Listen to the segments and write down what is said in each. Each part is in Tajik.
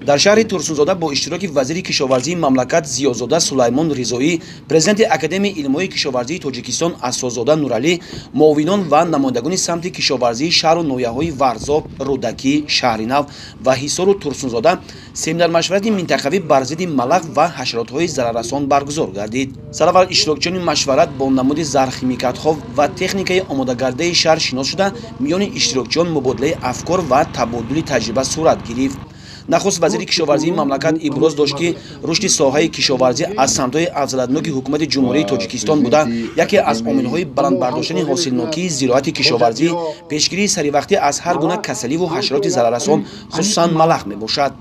در شهر ترسونزاده با اشتراک وزیر کشاورزی مملکت زیازاده سلیمان رضایی، پرزیدنت اکادمی علم‌های کشاورزی تاجیکستان اسرارزاده نورعلی، معاونان و نمایندگان سمت کشاورزی شهر و نویه‌های ورزاب، رودکی، شهرنو و حصار و ترسونزاده семинар машварати минтақавӣ бар зидди малақ ва ҳашаротҳои зараррасон баргузор гардид. Сараввал иштирокчиёни машварат бо намуди зархимикатҳо ва техникаи омодагардии шаҳр шинос шуда, миёни иштирокчиён мубодилаи афкор ва табодули таҷриба сурат гирифт. Нахуст вазири кишоварзии мамлакат иброз дошт ки рушди соҳаи кишоварзӣ аз самтҳои афзалатноки ҳукумати ҷумҳурии Тоҷикистон буда, яке аз омилҳои баландбардоштани ҳосилнокии зироати кишоварзӣ пешгирии саривақтӣ аз ҳар гуна касаливу ҳашароти зараррасон, хусусан малах мебошад.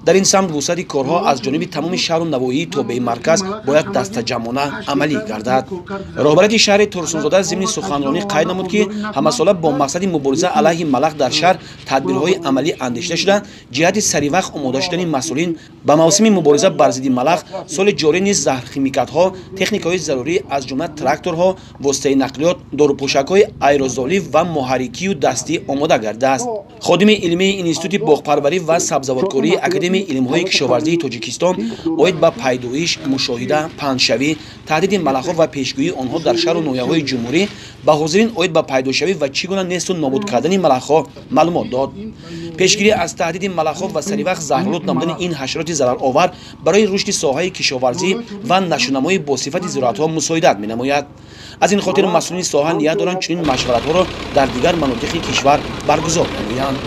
дар ин самт вусъати корҳо аз ҷониби тамоми шаҳру навоии тобеи марказ бояд дастаҷамона амалӣ гардад. роҳбарияти шаҳри Турсунзода зимни суханронӣ қайд намуд ки ҳамасола бо мақсади мубориза алайҳи малах дар шаҳр тадбирҳои амалӣ андешида шуда, ҷиҳати саривақт омода шудани масъулин ба мавсими мубориза бар зидди малах соли ҷорӣ низ заҳрхимикатҳо, техникаҳои зарурӣ аз ҷумла тракторҳо, воситаи нақлиёт, дорупӯшакҳои аэрозолӣ ва муҳаррикию дастӣ омода гардааст. ходими илмии институти боғпарварӣ ва сабзавоткории академияи илмҳои кишоварзии Тоҷикистон оид ба пайдоиш, мушоҳида, паҳншавӣ, таҳдиди малахҳо ва пешгӯии онҳо дар шаҳру ноҳияҳои ҷумҳурӣ ба ҳозирин оид ба пайдошавӣ ва чӣ гуна несту нобуд кардани малахҳо маълумот дод. пешгирӣ аз таҳдиди малахҳо ва саривақт заҳролуд намудани ин ҳашароти зараровар барои рушди соҳаи кишоварзӣ ва нашунамои босифати зироатҳо мусоидат менамояд. аз ин хотир масъулини соҳа ният доранд чунин машваратҳоро дар дигар манотиқи кишвар баргузор намоянд.